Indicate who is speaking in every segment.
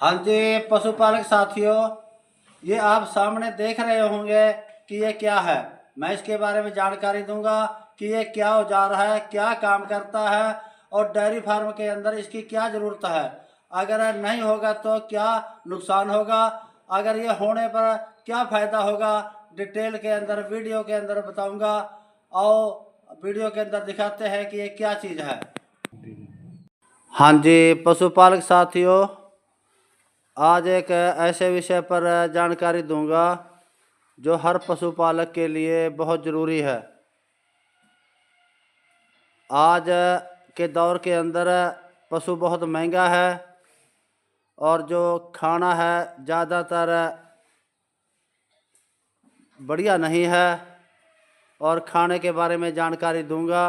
Speaker 1: हाँ जी पशुपालक साथियों, ये आप सामने देख रहे होंगे कि ये क्या है। मैं इसके बारे में जानकारी दूंगा कि ये क्या औजार है, क्या काम करता है और डेयरी फार्म के अंदर इसकी क्या ज़रूरत है। अगर नहीं होगा तो क्या नुकसान होगा, अगर ये होने पर क्या फ़ायदा होगा, डिटेल के अंदर वीडियो के अंदर बताऊंगा। और वीडियो के अंदर दिखाते हैं कि ये क्या चीज़ है। हाँ जी पशुपालक साथियों, आज एक ऐसे विषय पर जानकारी दूंगा जो हर पशुपालक के लिए बहुत ज़रूरी है। आज के दौर के अंदर पशु बहुत महंगा है और जो खाना है ज़्यादातर बढ़िया नहीं है। और खाने के बारे में जानकारी दूंगा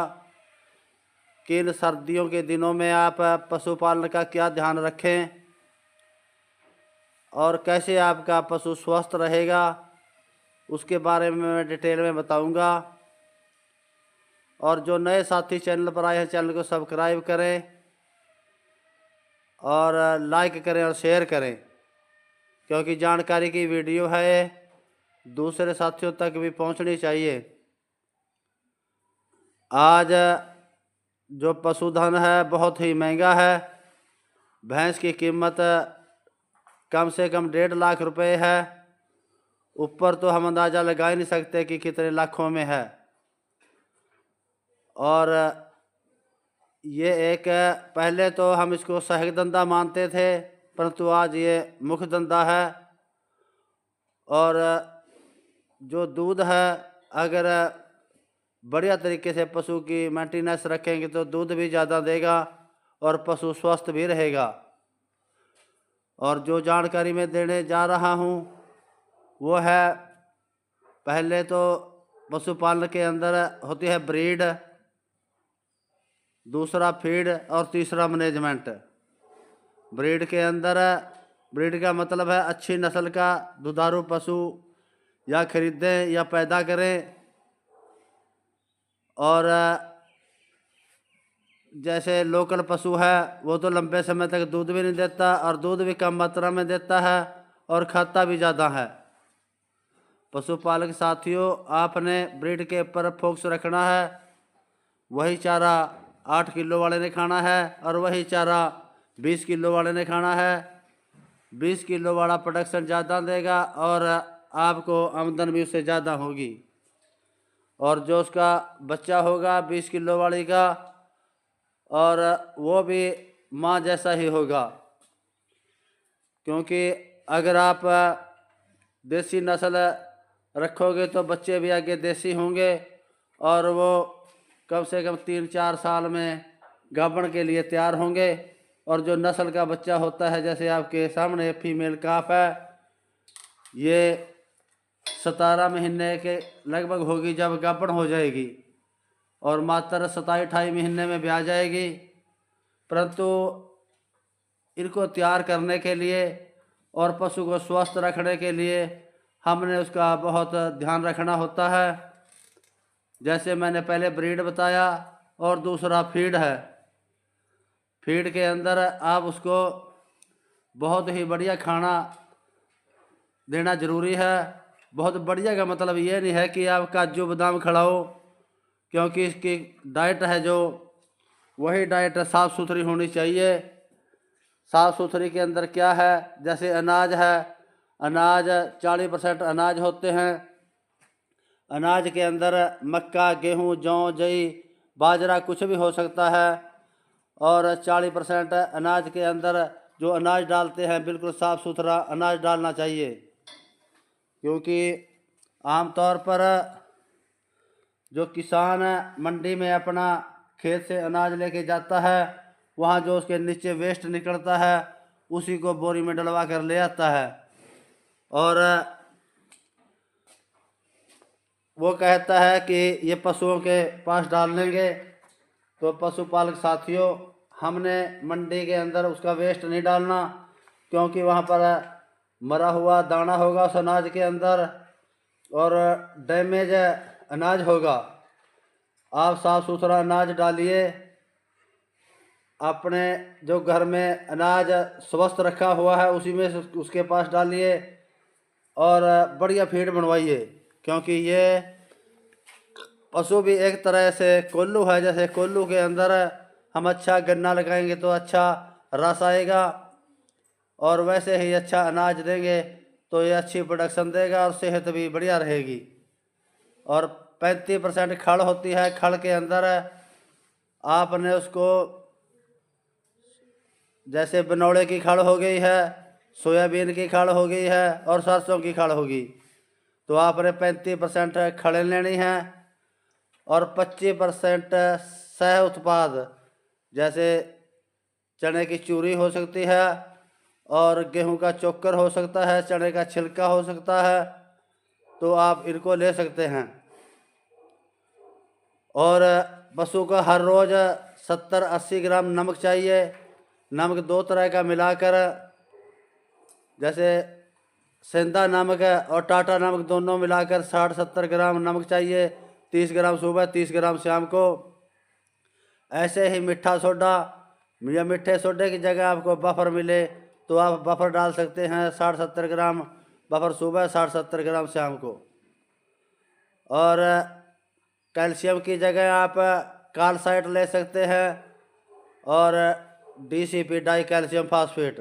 Speaker 1: कि इन सर्दियों के दिनों में आप पशुपालन का क्या ध्यान रखें और कैसे आपका पशु स्वस्थ रहेगा, उसके बारे में मैं डिटेल में बताऊंगा। और जो नए साथी चैनल पर आए हैं, चैनल को सब्सक्राइब करें और लाइक करें और शेयर करें, क्योंकि जानकारी की वीडियो है, दूसरे साथियों तक भी पहुंचनी चाहिए। आज जो पशुधन है बहुत ही महंगा है। भैंस की कीमत कम से कम 1.5 लाख रुपए है। ऊपर तो हम अंदाज़ा लगा ही नहीं सकते कि कितने लाखों में है। और ये एक पहले तो हम इसको सहायक धंधा मानते थे, परंतु आज ये मुख्य धंधा है। और जो दूध है, अगर बढ़िया तरीके से पशु की मेंटेनेंस रखेंगे तो दूध भी ज़्यादा देगा और पशु स्वस्थ भी रहेगा। और जो जानकारी मैं देने जा रहा हूँ वो है, पहले तो पशुपालन के अंदर होती है ब्रीड, दूसरा फीड और तीसरा मैनेजमेंट। ब्रीड के अंदर, ब्रीड का मतलब है अच्छी नस्ल का दुधारू पशु या खरीदें या पैदा करें। और जैसे लोकल पशु है वो तो लंबे समय तक दूध भी नहीं देता और दूध भी कम मात्रा में देता है और खाता भी ज़्यादा है। पशुपालक साथियों, आपने ब्रीड के ऊपर फोकस रखना है। वही चारा 8 किलो वाले ने खाना है और वही चारा 20 किलो वाले ने खाना है। 20 किलो वाला प्रोडक्शन ज़्यादा देगा और आपको आमदन भी उससे ज़्यादा होगी। और जो उसका बच्चा होगा 20 किलो वाली का, और वो भी माँ जैसा ही होगा। क्योंकि अगर आप देसी नस्ल रखोगे तो बच्चे भी आगे देसी होंगे और वो कम से कम 3-4 साल में गाभण के लिए तैयार होंगे। और जो नस्ल का बच्चा होता है, जैसे आपके सामने फीमेल काफ है, ये 17 महीने के लगभग होगी जब गाभण हो जाएगी और मात्र 27-28 महीने में ब्याह जाएगी। परंतु इनको तैयार करने के लिए और पशु को स्वस्थ रखने के लिए हमने उसका बहुत ध्यान रखना होता है। जैसे मैंने पहले ब्रीड बताया और दूसरा फीड है। फीड के अंदर आप उसको बहुत ही बढ़िया खाना देना ज़रूरी है। बहुत बढ़िया का मतलब ये नहीं है कि आप काजू बादाम खिलाओ, क्योंकि इसकी डाइट है जो, वही डाइट साफ़ सुथरी होनी चाहिए। साफ़ सुथरी के अंदर क्या है, जैसे अनाज है, अनाज 40% अनाज होते हैं। अनाज के अंदर मक्का, गेहूँ, जौ, जई, बाजरा कुछ भी हो सकता है। और 40% अनाज के अंदर जो अनाज डालते हैं बिल्कुल साफ़ सुथरा अनाज डालना चाहिए। क्योंकि आमतौर पर जो किसान मंडी में अपना खेत से अनाज लेके जाता है, वहाँ जो उसके नीचे वेस्ट निकलता है उसी को बोरी में डलवा कर ले आता है। और वो कहता है कि ये पशुओं के पास डाल लेंगे। तो पशुपालक साथियों, हमने मंडी के अंदर उसका वेस्ट नहीं डालना, क्योंकि वहाँ पर मरा हुआ दाना होगा उस अनाज के अंदर और डैमेज अनाज होगा। आप साफ़ सुथरा अनाज डालिए अपने जो घर में अनाज स्वस्थ रखा हुआ है उसी में से उसके पास डालिए और बढ़िया फीड बनवाइए, क्योंकि ये पशु भी एक तरह से कोल्लू है। जैसे कोल्लू के अंदर हम अच्छा गन्ना लगाएंगे तो अच्छा रस आएगा, और वैसे ही अच्छा अनाज देंगे तो ये अच्छी प्रोडक्शन देगा और सेहत भी बढ़िया रहेगी। और 35% खड़ होती है। खड़ के अंदर आपने उसको, जैसे बनौड़े की खड़ हो गई है, सोयाबीन की खड़ हो गई है और सरसों की खड़ होगी, तो आपने 35% खड़े लेनी है और 25% सह उत्पाद, जैसे चने की चूरी हो सकती है और गेहूं का चोकर हो सकता है, चने का छिलका हो सकता है, तो आप इनको ले सकते हैं। और पशु को हर रोज़ 70-80 ग्राम नमक चाहिए। नमक 2 तरह का मिलाकर, जैसे सेंधा नमक और टाटा नमक दोनों मिलाकर 60-70 ग्राम नमक चाहिए। 30 ग्राम सुबह, 30 ग्राम शाम को। ऐसे ही मीठा सोडा या मीठे सोडे की जगह आपको बफर मिले तो आप बफर डाल सकते हैं। 60-70 ग्राम बफर सुबह, 60-70 ग्राम शाम को। और कैल्शियम की जगह आप कार्लसाइट ले सकते हैं और DCP डाई कैल्शियम फास्फेट।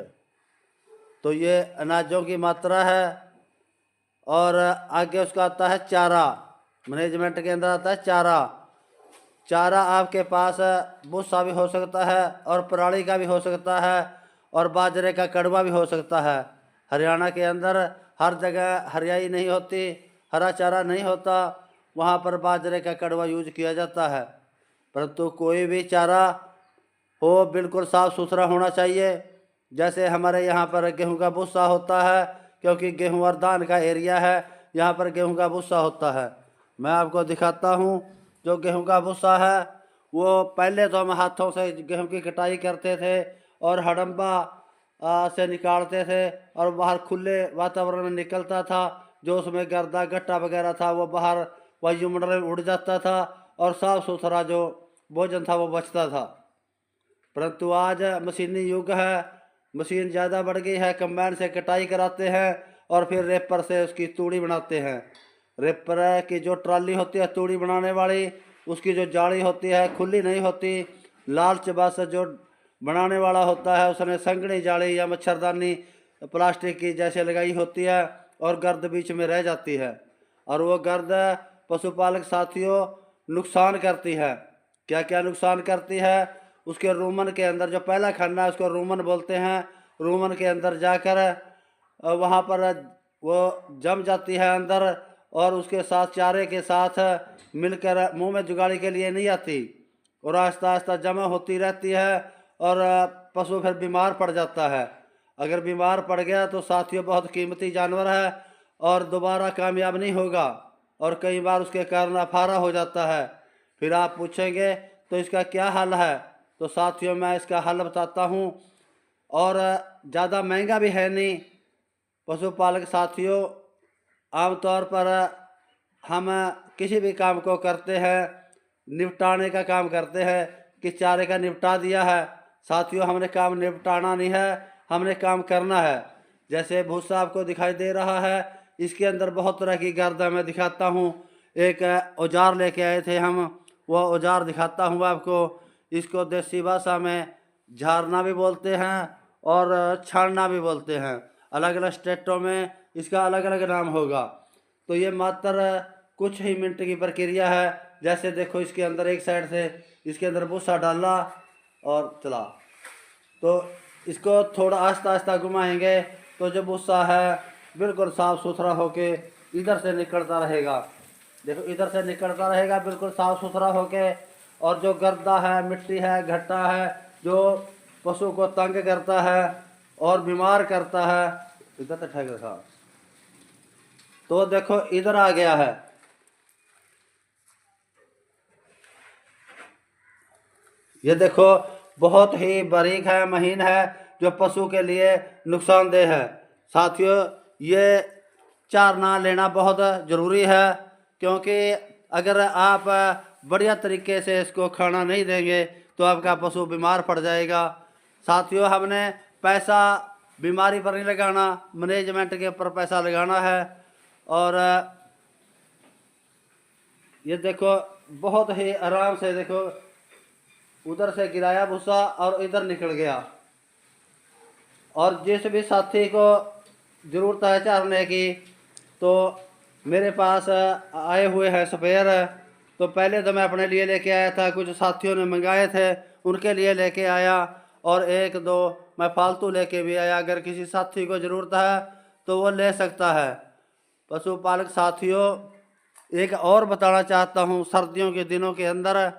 Speaker 1: तो ये अनाजों की मात्रा है। और आगे उसका आता है चारा। मैनेजमेंट के अंदर आता है चारा। चारा आपके पास भूसा भी हो सकता है और पराली का भी हो सकता है और बाजरे का कड़वा भी हो सकता है। हरियाणा के अंदर हर जगह हरियाई नहीं होती, हरा चारा नहीं होता, वहाँ पर बाजरे का कड़वा यूज किया जाता है। परंतु कोई भी चारा हो बिल्कुल साफ़ सुथरा होना चाहिए। जैसे हमारे यहाँ पर गेहूं का भूसा होता है, क्योंकि गेहूं और धान का एरिया है, यहाँ पर गेहूं का भूसा होता है। मैं आपको दिखाता हूँ। जो गेहूं का भूसा है वो पहले तो हम हाथों से गेहूं की कटाई करते थे और हड़म्बा से निकालते थे और बाहर खुले वातावरण में निकलता था। जो उसमें गर्दा गट्टा वगैरह था वो बाहर वायुमंडल में उड़ जाता था और साफ़ सुथरा जो भोजन था वो बचता था। परंतु आज मशीनी युग है, मशीन ज़्यादा बढ़ गई है। कंबाइन से कटाई कराते हैं और फिर रेपर से उसकी तूड़ी बनाते हैं। रेपर की जो ट्राली होती है तूड़ी बनाने वाली, उसकी जो जाली होती है खुली नहीं होती। लालच बस जो बनाने वाला होता है उसने संगनी जाली या मच्छरदानी प्लास्टिक की जैसे लगाई होती है और गर्द बीच में रह जाती है, और वो गर्द पशुपालक साथियों नुकसान करती है। क्या क्या नुकसान करती है? उसके रूमन के अंदर जो पहला खाना है उसको रूमन बोलते हैं। रूमन के अंदर जाकर वहाँ पर वो जम जाती है अंदर, और उसके साथ चारे के साथ मिलकर मुंह में जुगाड़ी के लिए नहीं आती और आहिस्ता आहिस्ता जमा होती रहती है और पशु फिर बीमार पड़ जाता है। अगर बीमार पड़ गया तो साथियों बहुत कीमती जानवर है और दोबारा कामयाब नहीं होगा और कई बार उसके कारण अफारा हो जाता है। फिर आप पूछेंगे तो इसका क्या हल है? तो साथियों मैं इसका हल बताता हूँ, और ज़्यादा महंगा भी है नहीं। पशुपालक साथियों, आमतौर पर हम किसी भी काम को करते हैं, निपटाने का काम करते हैं कि चारे का निपटा दिया है। साथियों हमने काम निपटाना नहीं है, हमने काम करना है। जैसे भूसा आपको दिखाई दे रहा है, इसके अंदर बहुत तरह की गर्द मैं दिखाता हूँ। एक औजार लेके आए थे हम, वह औजार दिखाता हूँ आपको। इसको देसी भाषा में झाड़ना भी बोलते हैं और छानना भी बोलते हैं। अलग अलग स्टेटों में इसका अलग अलग नाम होगा। तो ये मात्र कुछ ही मिनट की प्रक्रिया है। जैसे देखो इसके अंदर एक साइड से इसके अंदर भूसा डाला और चला, तो इसको थोड़ा आहिस्ता आहिस्ता घुमाएंगे तो जो भूसा है बिल्कुल साफ़ सुथरा होके इधर से निकलता रहेगा। देखो इधर से निकलता रहेगा बिल्कुल साफ़ सुथरा होके, और जो गर्दा है, मिट्टी है, घट्टा है, जो पशु को तंग करता है और बीमार करता है, इधर से ठग रखा, तो देखो इधर आ गया है। ये देखो बहुत ही बारीक है, महीन है, जो पशु के लिए नुकसानदेह है। साथियों ये चारना लेना बहुत ज़रूरी है, क्योंकि अगर आप बढ़िया तरीके से इसको खाना नहीं देंगे तो आपका पशु बीमार पड़ जाएगा। साथियों, हमने पैसा बीमारी पर नहीं लगाना, मैनेजमेंट के ऊपर पैसा लगाना है। और ये देखो बहुत ही आराम से, देखो उधर से गिराया भूसा और इधर निकल गया। और जिस भी साथी को ज़रूरत है चारने की, तो मेरे पास आए हुए हैं स्पेयर। तो पहले तो मैं अपने लिए लेके आया था, कुछ साथियों ने मंगाए थे उनके लिए लेके आया, और एक दो मैं फालतू लेके भी आया। अगर किसी साथी को ज़रूरत है तो वो ले सकता है। पशुपालक साथियों, एक और बताना चाहता हूँ, सर्दियों के दिनों के अंदर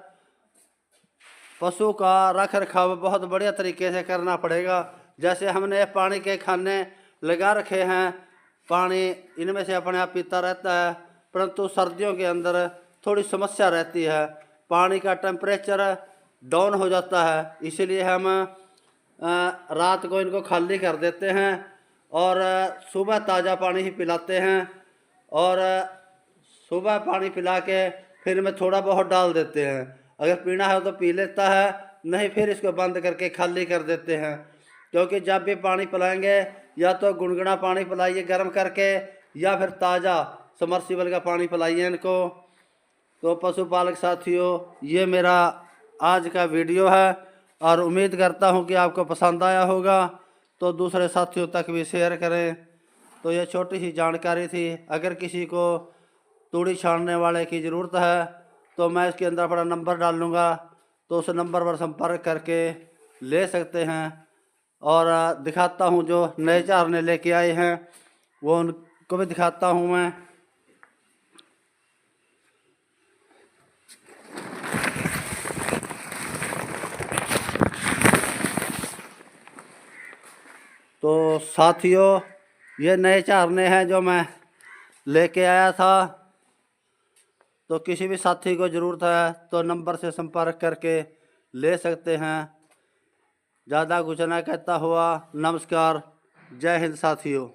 Speaker 1: पशु का रख रखाव बहुत बढ़िया तरीके से करना पड़ेगा। जैसे हमने पानी के खाने लगा रखे हैं, पानी इनमें से अपने आप पीता रहता है, परंतु सर्दियों के अंदर थोड़ी समस्या रहती है, पानी का टेम्परेचर डाउन हो जाता है। इसीलिए हम रात को इनको खाली कर देते हैं और सुबह ताज़ा पानी ही पिलाते हैं। और सुबह पानी पिला के फिर इनमें थोड़ा बहुत डाल देते हैं। अगर पीना है तो पी लेता है, नहीं फिर इसको बंद करके खाली कर देते हैं। क्योंकि जब भी पानी पिलाएंगे या तो गुनगुना पानी पिलाइए गर्म करके, या फिर ताज़ा समरसीबल का पानी पिलाइए इनको। तो पशुपालक साथियों, ये मेरा आज का वीडियो है और उम्मीद करता हूँ कि आपको पसंद आया होगा, तो दूसरे साथियों तक भी शेयर करें। तो ये छोटी सी जानकारी थी। अगर किसी को तूड़ी छानने वाले की ज़रूरत है तो मैं इसके अंदर अपना नंबर डाल दूँगा, तो उस नंबर पर संपर्क करके ले सकते हैं। और दिखाता हूँ जो नए चारने लेके आए हैं वो उनको भी दिखाता हूँ मैं। तो साथियों, ये नए चारने हैं जो मैं लेके आया था। तो किसी भी साथी को ज़रूरत है तो नंबर से संपर्क करके ले सकते हैं। ज़्यादा कुछ ना कहता हुआ नमस्कार, जय हिंद साथियों।